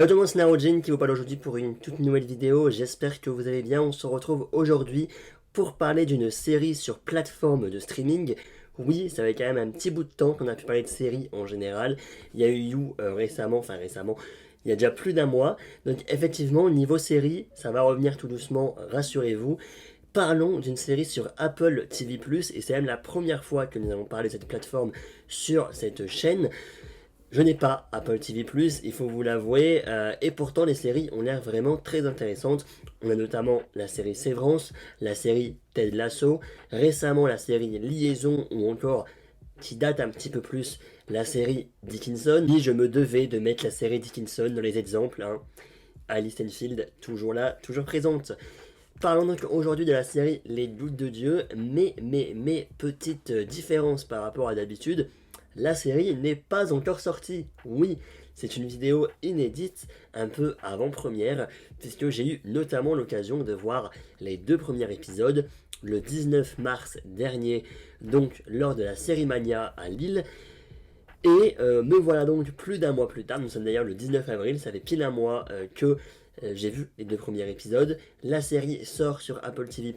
Hello tout le monde, c'est Narojin qui vous parle aujourd'hui pour une toute nouvelle vidéo. J'espère que vous allez bien. On se retrouve aujourd'hui pour parler d'une série sur plateforme de streaming. Oui, ça fait quand même un petit bout de temps qu'on a pu parler de séries en général. Il y a eu You récemment, il y a déjà plus d'un mois. Donc effectivement, niveau série, ça va revenir tout doucement, rassurez-vous. Parlons d'une série sur Apple TV+, et c'est même la première fois que nous allons parler de cette plateforme sur cette chaîne. Je n'ai pas Apple TV+, il faut vous l'avouer, et pourtant les séries ont l'air vraiment très intéressantes. On a notamment la série Sévrance, la série Ted Lasso, récemment la série Liaison, ou encore, qui date un petit peu plus, la série Dickinson. Et je me devais de mettre la série Dickinson dans les exemples, hein. Alice Enfield, toujours là, toujours présente. Parlons donc aujourd'hui de la série Les Doutes de Dieu, mais petite différence par rapport à d'habitude, la série n'est pas encore sortie. Oui, c'est une vidéo inédite, un peu avant-première, puisque j'ai eu notamment l'occasion de voir les deux premiers épisodes le 19 mars dernier, donc lors de la série Mania à Lille. Et me voilà donc plus d'un mois plus tard, nous sommes d'ailleurs le 19 avril, ça fait pile un mois que j'ai vu les deux premiers épisodes. La série sort sur Apple TV+,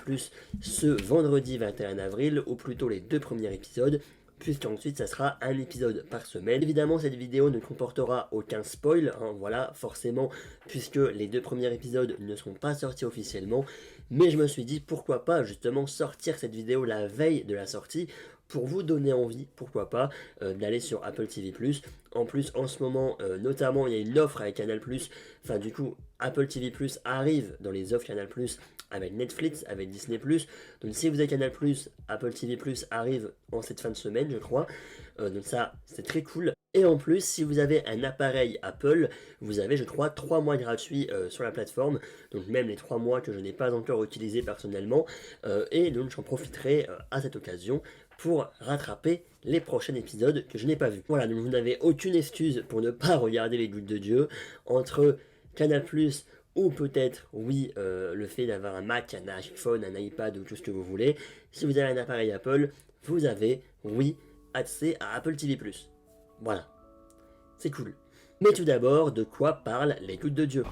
ce vendredi 21 avril, ou plutôt les deux premiers épisodes, puisqu'ensuite ça sera un épisode par semaine. Évidemment, cette vidéo ne comportera aucun spoil, hein, voilà, forcément, puisque les deux premiers épisodes ne sont pas sortis officiellement, mais je me suis dit pourquoi pas justement sortir cette vidéo la veille de la sortie, pour vous donner envie, pourquoi pas, d'aller sur Apple TV+. En plus, en ce moment, notamment, il y a une offre avec Canal+, enfin du coup, Apple TV+, arrive dans les offres Canal+, avec Netflix, avec Disney+. Donc si vous avez Canal+, Apple TV+, arrive en cette fin de semaine, je crois. Donc ça, c'est très cool. Et en plus, si vous avez un appareil Apple, vous avez, je crois, 3 mois gratuits sur la plateforme. Donc même les 3 mois que je n'ai pas encore utilisés personnellement. Et donc j'en profiterai à cette occasion pour rattraper les prochains épisodes que je n'ai pas vus. Voilà, donc vous n'avez aucune excuse pour ne pas regarder les Gouttes de Dieu. Entre Canal+, ou peut-être, oui, le fait d'avoir un Mac, un iPhone, un iPad ou tout ce que vous voulez. Si vous avez un appareil Apple, vous avez, oui, accès à Apple TV+. Voilà, c'est cool. Mais tout d'abord, de quoi parlent les Gouttes de Dieu?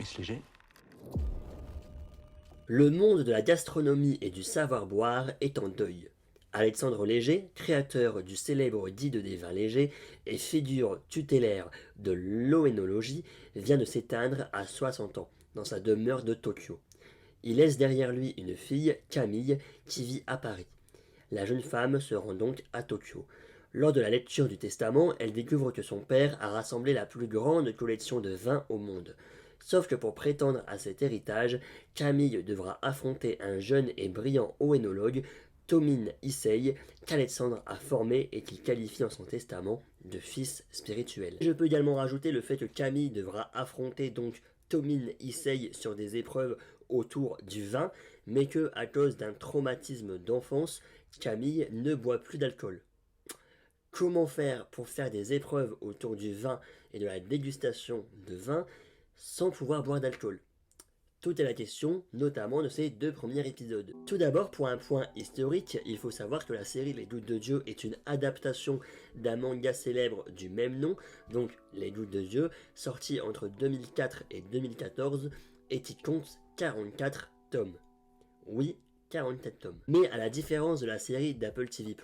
Est-ce léger? Le monde de la gastronomie et du savoir-boire est en deuil. Alexandre Léger, créateur du célèbre guide des vins légers et figure tutélaire de l'oénologie, vient de s'éteindre à 60 ans dans sa demeure de Tokyo. Il laisse derrière lui une fille, Camille, qui vit à Paris. La jeune femme se rend donc à Tokyo. Lors de la lecture du testament, elle découvre que son père a rassemblé la plus grande collection de vins au monde. Sauf que pour prétendre à cet héritage, Camille devra affronter un jeune et brillant oénologue, Tomin Issei, qu'Alexandre a formé et qu'il qualifie en son testament de fils spirituel. Je peux également rajouter le fait que Camille devra affronter donc Tomin Issei sur des épreuves autour du vin, mais que, à cause d'un traumatisme d'enfance, Camille ne boit plus d'alcool. Comment faire pour faire des épreuves autour du vin et de la dégustation de vin sans pouvoir boire d'alcool? Tout est la question, notamment de ces deux premiers épisodes. Tout d'abord, pour un point historique, il faut savoir que la série Les Doutes de Dieu est une adaptation d'un manga célèbre du même nom, donc Les Doutes de Dieu, sorti entre 2004 et 2014, et qui compte 44 tomes. Oui, 44 tomes. Mais à la différence de la série d'Apple TV+,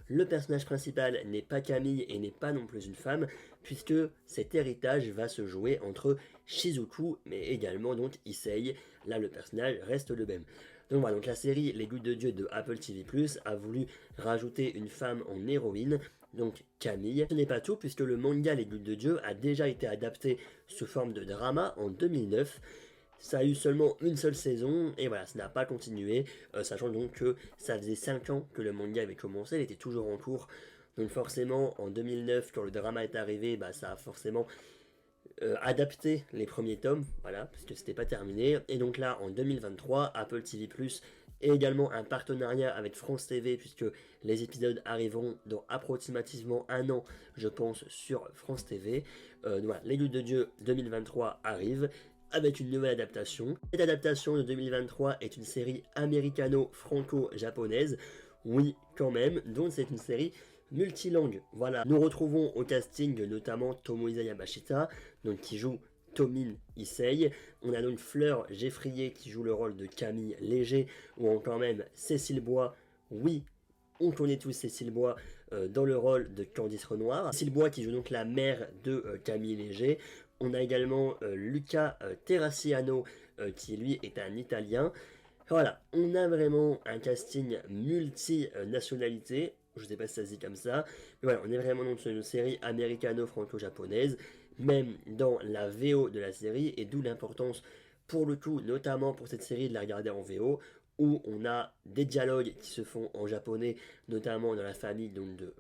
le personnage principal n'est pas Camille et n'est pas non plus une femme, puisque cet héritage va se jouer entre Shizuku, mais également donc Issei. Là, le personnage reste le même. Donc voilà, donc la série Les Gouttes de Dieu de Apple TV+, a voulu rajouter une femme en héroïne, donc Camille. Ce n'est pas tout, puisque le manga Les Gouttes de Dieu a déjà été adapté sous forme de drama en 2009, ça a eu seulement une seule saison, et voilà, ça n'a pas continué, sachant donc que ça faisait 5 ans que le manga avait commencé, il était toujours en cours, donc forcément, en 2009, quand le drama est arrivé, bah, ça a forcément adapté les premiers tomes, voilà, parce que c'était pas terminé, et donc là, en 2023, Apple TV+, et également un partenariat avec France TV, puisque les épisodes arriveront dans approximativement un an, je pense, sur France TV. Voilà, Les Gouttes de Dieu 2023 arrive, avec une nouvelle adaptation. Cette adaptation de 2023 est une série américano-franco-japonaise. Oui, quand même, donc c'est une série multilangue. Voilà, nous retrouvons au casting notamment Tomohisa Yamashita, donc qui joue Tomine Issei. On a donc Fleur Geffrier qui joue le rôle de Camille Léger, ou encore même Cécile Bois. Oui, on connaît tous Cécile Bois dans le rôle de Candice Renoir. Cécile Bois qui joue donc la mère de Camille Léger. On a également Luca Terraciano qui lui est un Italien. Voilà, on a vraiment un casting multi-nationalité. Je sais pas si ça se dit comme ça. Mais voilà, on est vraiment dans une série américano-franco-japonaise. Même dans la VO de la série. Et d'où l'importance pour le coup, notamment pour cette série, de la regarder en VO, où on a des dialogues qui se font en japonais, notamment dans la famille donc, de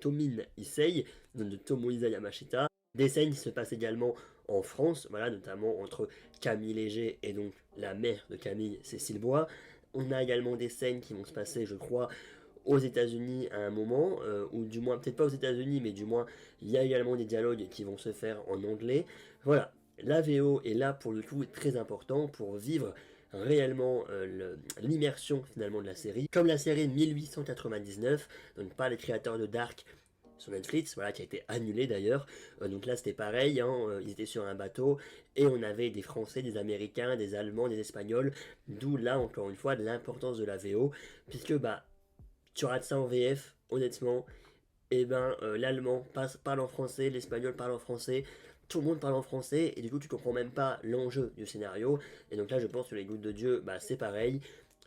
Tomine Issei, donc de Tomohisa Yamashita. Des scènes qui se passent également en France, voilà, notamment entre Camille Léger et donc la mère de Camille, Cécile Bois. On a également des scènes qui vont se passer, je crois, aux États-Unis à un moment, ou du moins, peut-être pas aux États-Unis, mais du moins, il y a également des dialogues qui vont se faire en anglais. Voilà, la VO est là pour le coup très important pour vivre réellement l'immersion finalement de la série. Comme la série 1899, donc par les créateurs de Dark sur Netflix, voilà, qui a été annulé d'ailleurs. Donc là c'était pareil, hein, ils étaient sur un bateau et on avait des Français, des Américains, des Allemands, des Espagnols, d'où là encore une fois de l'importance de la VO, puisque bah tu rates ça en VF, honnêtement, et ben l'allemand parle en français, l'espagnol parle en français, tout le monde parle en français, et du coup tu comprends même pas l'enjeu du scénario, et donc là je pense que les Gouttes de Dieu, bah c'est pareil,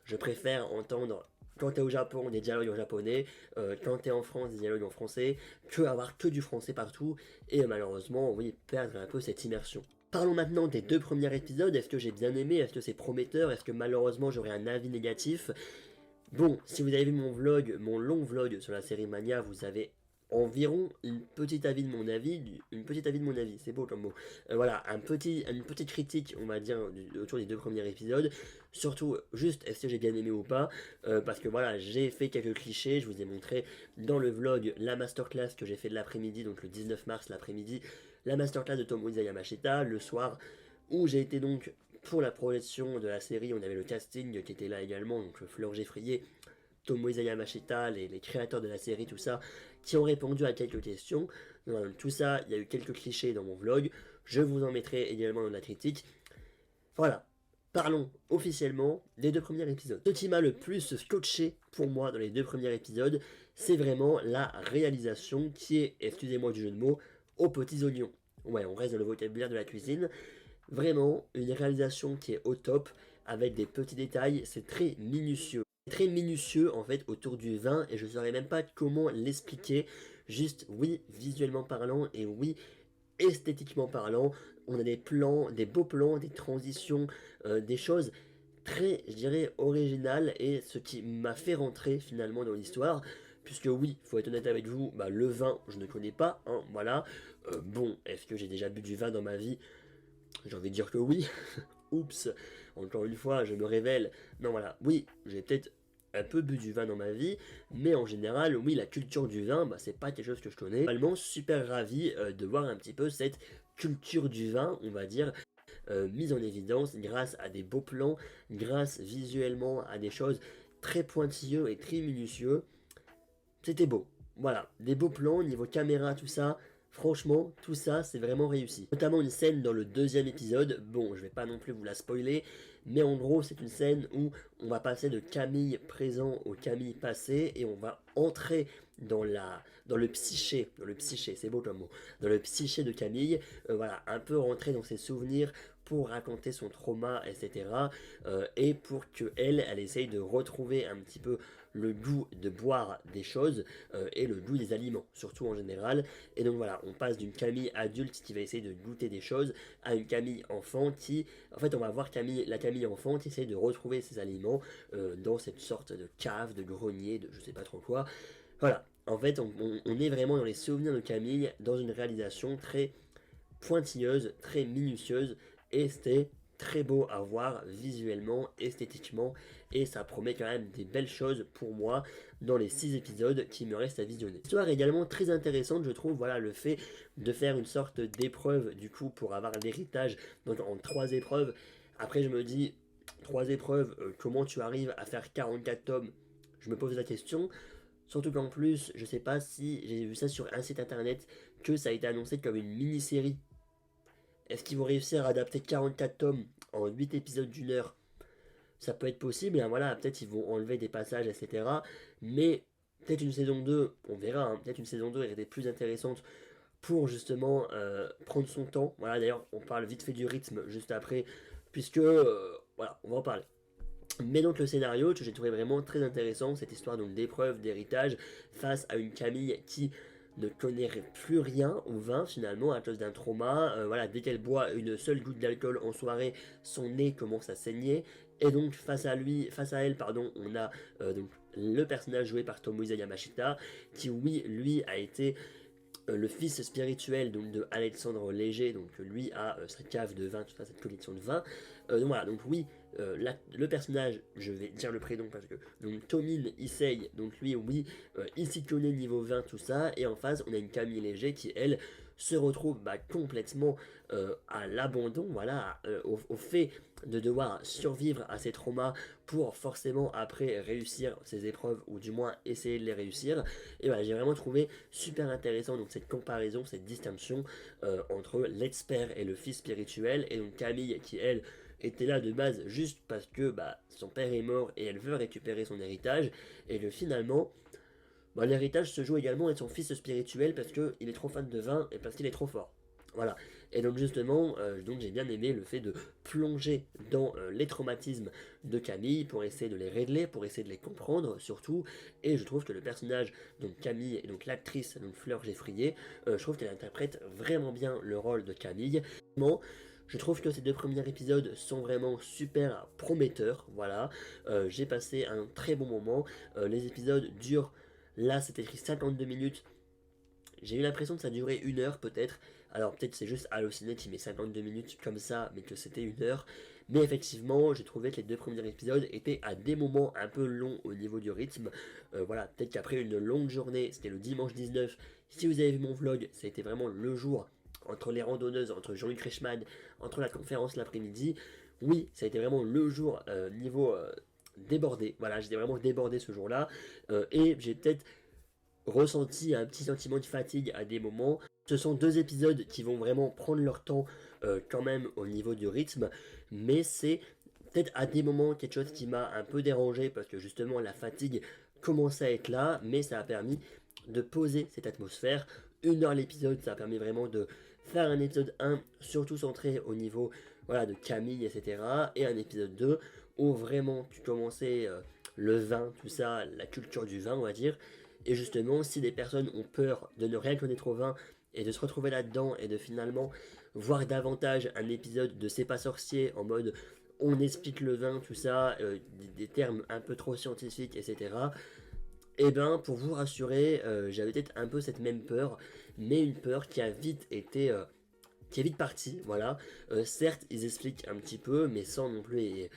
je préfère entendre quand t'es au Japon des dialogues en japonais, quand t'es en France des dialogues en français, que avoir que du français partout, et malheureusement, oui, perdre un peu cette immersion. Parlons maintenant des 2 premiers épisodes, est-ce que j'ai bien aimé, est-ce que c'est prometteur, est-ce que malheureusement j'aurai un avis négatif? Bon, si vous avez vu mon vlog, mon long vlog sur la série Mania, vous avez environ une petite avis de mon avis, c'est beau comme mot. Voilà, une petite critique, on va dire, autour des 2 premiers épisodes. Surtout, juste, est-ce que j'ai bien aimé ou pas, parce que voilà, j'ai fait quelques clichés, je vous ai montré dans le vlog la masterclass que j'ai fait de l'après-midi, donc le 19 mars l'après-midi, la masterclass de Tomohisa Yamashita, le soir, où j'ai été donc pour la projection de la série, on avait le casting qui était là également, donc Fleur Geffrier, Tomohisa Yamashita, les créateurs de la série, tout ça, qui ont répondu à quelques questions. Donc, tout ça, il y a eu quelques clichés dans mon vlog, je vous en mettrai également dans la critique. Voilà, parlons officiellement des 2 premiers épisodes. Ce qui m'a le plus scotché pour moi dans les 2 premiers épisodes, c'est vraiment la réalisation qui est, excusez-moi du jeu de mots, aux petits oignons. Ouais, on reste dans le vocabulaire de la cuisine. Vraiment, une réalisation qui est au top, avec des petits détails, c'est très minutieux. Très minutieux en fait autour du vin et je ne saurais même pas comment l'expliquer. Juste oui, visuellement parlant et oui, esthétiquement parlant, on a des plans, des beaux plans, des transitions, des choses très, je dirais, originales et ce qui m'a fait rentrer finalement dans l'histoire. Puisque oui, faut être honnête avec vous, bah, le vin, je ne connais pas, hein, voilà. Bon, est-ce que j'ai déjà bu du vin dans ma vie? J'ai envie de dire que oui. Oups, encore une fois, je me révèle. Non, voilà, oui, j'ai peut-être un peu bu du vin dans ma vie, mais en général, oui, la culture du vin, bah, c'est pas quelque chose que je connais. Vraiment super ravi de voir un petit peu cette culture du vin, on va dire, mise en évidence grâce à des beaux plans, grâce visuellement à des choses très pointilleux et très minutieux. C'était beau. Voilà, des beaux plans, niveau caméra, tout ça. Franchement, tout ça, c'est vraiment réussi. Notamment une scène dans le 2e épisode, bon, je vais pas non plus vous la spoiler, mais en gros, c'est une scène où on va passer de Camille présent au Camille passé, et on va entrer dans le psyché, c'est beau comme mot, dans le psyché de Camille, voilà, un peu rentrer dans ses souvenirs pour raconter son trauma, etc. Et pour que elle essaye de retrouver un petit peu le goût de boire des choses et le goût des aliments, surtout en général. Et donc voilà, on passe d'une Camille adulte qui va essayer de goûter des choses à une Camille enfant qui, en fait, on va voir la Camille enfant qui essaye de retrouver ses aliments dans cette sorte de cave, de grenier, de je sais pas trop quoi. Voilà, en fait, on est vraiment dans les souvenirs de Camille, dans une réalisation très pointilleuse, très minutieuse, et c'était très beau à voir visuellement, esthétiquement, et ça promet quand même des belles choses pour moi dans les 6 épisodes qui me restent à visionner. L'histoire est également très intéressante, je trouve, voilà, le fait de faire une sorte d'épreuve, du coup, pour avoir l'héritage, donc en 3 épreuves. Après, je me dis, 3 épreuves, comment tu arrives à faire 44 tomes? Je me pose la question. Surtout qu'en plus, je sais pas si j'ai vu ça sur un site internet, que ça a été annoncé comme une mini-série. Est-ce qu'ils vont réussir à adapter 44 tomes en 8 épisodes d'une heure? Ça peut être possible, hein, voilà, peut-être ils vont enlever des passages, etc. Mais peut-être une saison 2, on verra, hein, peut-être une saison 2 était plus intéressante pour justement prendre son temps. Voilà, d'ailleurs, on parle vite fait du rythme juste après, puisque, voilà, on va en parler. Mais donc le scénario que j'ai trouvé vraiment très intéressant, cette histoire donc d'épreuve, d'héritage, face à une Camille qui ne connaît plus rien au vin finalement à cause d'un trauma. Voilà, dès qu'elle boit une seule goutte d'alcool en soirée, son nez commence à saigner. Et donc face à elle, pardon, on a donc le personnage joué par Tomoza Yamashita, qui oui, lui a été le fils spirituel donc de Alexandre Léger, donc lui a sa cave de vin, toute cette collection de vin. Donc voilà, donc oui, le personnage, je vais dire le prénom parce que donc Tomine Issei, donc lui oui, il s'y connaît niveau vin, tout ça, et en face on a une Camille Léger qui elle se retrouve complètement à l'abandon, voilà, au fait de devoir survivre à ses traumas pour forcément après réussir ses épreuves ou du moins essayer de les réussir. Et voilà, j'ai vraiment trouvé super intéressant donc cette comparaison, cette distinction entre l'expert et le fils spirituel, et donc Camille qui elle était là de base juste parce que son père est mort et elle veut récupérer son héritage, et que finalement l'héritage se joue également avec son fils spirituel parce qu'il est trop fan de vin et parce qu'il est trop fort. Voilà. Et donc justement, donc j'ai bien aimé le fait de plonger dans les traumatismes de Camille pour essayer de les régler, pour essayer de les comprendre surtout. Et je trouve que le personnage, donc Camille, et donc l'actrice, donc Fleur Geffrier, je trouve qu'elle interprète vraiment bien le rôle de Camille. Je trouve que ces 2 premiers épisodes sont vraiment super prometteurs, voilà. J'ai passé un très bon moment. Les épisodes durent, là c'est écrit 52 minutes. J'ai eu l'impression que ça durait 1 heure peut-être. Alors peut-être c'est juste Allociné qui met 52 minutes comme ça, mais que c'était 1 heure. Mais effectivement, j'ai trouvé que les 2 premiers épisodes étaient à des moments un peu longs au niveau du rythme. Voilà, peut-être qu'après une longue journée, c'était le dimanche 19. Si vous avez vu mon vlog, ça a été vraiment le jour entre les randonneuses, entre Jean-Luc Reichmann, entre la conférence l'après-midi. Oui, ça a été vraiment le jour niveau débordé. Voilà, j'étais vraiment débordé ce jour-là. Et j'ai peut-être ressenti un petit sentiment de fatigue à des moments. Ce sont 2 épisodes qui vont vraiment prendre leur temps quand même au niveau du rythme, mais c'est peut-être à des moments quelque chose qui m'a un peu dérangé parce que justement la fatigue commençait à être là, mais ça a permis de poser cette atmosphère. 1 heure l'épisode, ça a permis vraiment de faire un épisode 1 surtout centré au niveau voilà, de Camille, etc. Et un épisode 2 où vraiment tu commençais le vin, tout ça, la culture du vin on va dire. Et justement, si des personnes ont peur de ne rien connaître au vin et de se retrouver là-dedans et de finalement voir davantage un épisode de C'est pas sorcier en mode on explique le vin, tout ça, des termes un peu trop scientifiques, etc. Eh ben, pour vous rassurer, j'avais peut-être un peu cette même peur, mais une peur qui a vite été qui est vite parti, voilà. Certes, ils expliquent un petit peu, mais sans non plus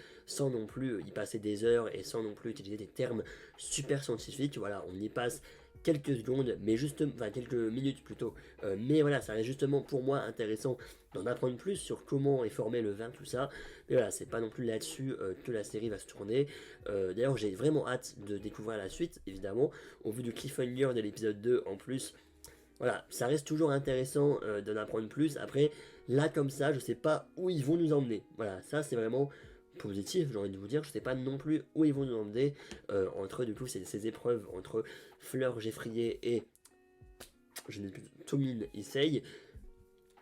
y passer des heures et sans non plus utiliser des termes super scientifiques. Voilà, on y passe quelques secondes, mais juste, enfin quelques minutes plutôt. Mais voilà, ça reste justement pour moi intéressant d'en apprendre plus sur comment est formé le vin, tout ça. Mais voilà, c'est pas non plus là-dessus que la série va se tourner. D'ailleurs, j'ai vraiment hâte de découvrir la suite, évidemment, au vu du cliffhanger de l'épisode 2 en plus. Voilà, ça reste toujours intéressant d'en apprendre plus. Après, là comme ça, je sais pas où ils vont nous emmener. Voilà, ça c'est vraiment positif, j'ai envie de vous dire. Je sais pas non plus où ils vont nous emmener entre du coup ces épreuves entre Fleur Geffrier et je n'ai plus Tomine Issei.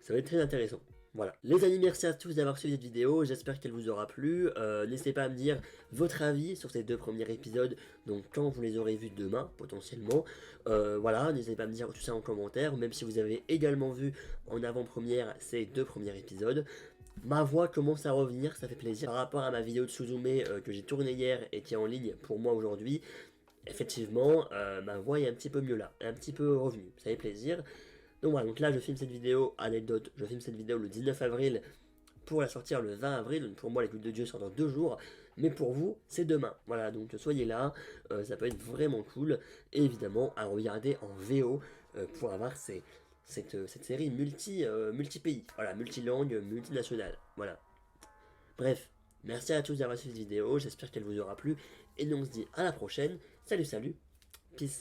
Ça va être très intéressant. Voilà. Les amis, merci à tous d'avoir suivi cette vidéo, j'espère qu'elle vous aura plu. N'hésitez pas à me dire votre avis sur ces 2 premiers épisodes, donc quand vous les aurez vus demain, potentiellement. Voilà, n'hésitez pas à me dire tout ça en commentaire, même si vous avez également vu en avant-première ces 2 premiers épisodes. Ma voix commence à revenir, ça fait plaisir. Par rapport à ma vidéo de Suzume que j'ai tournée hier et qui est en ligne pour moi aujourd'hui, effectivement, ma voix est un petit peu mieux là, un petit peu revenue, ça fait plaisir. Donc voilà, donc là je filme cette vidéo, anecdote, je filme cette vidéo le 19 avril pour la sortir le 20 avril, donc pour moi les Gouttes de Dieu sortent dans 2 jours, mais pour vous c'est demain, voilà, donc soyez là, ça peut être vraiment cool, et évidemment à regarder en VO pour avoir cette série multi-pays, voilà, multilangue, multinationale, voilà. Bref, merci à tous d'avoir suivi cette vidéo, j'espère qu'elle vous aura plu, et nous on se dit à la prochaine, salut, peace.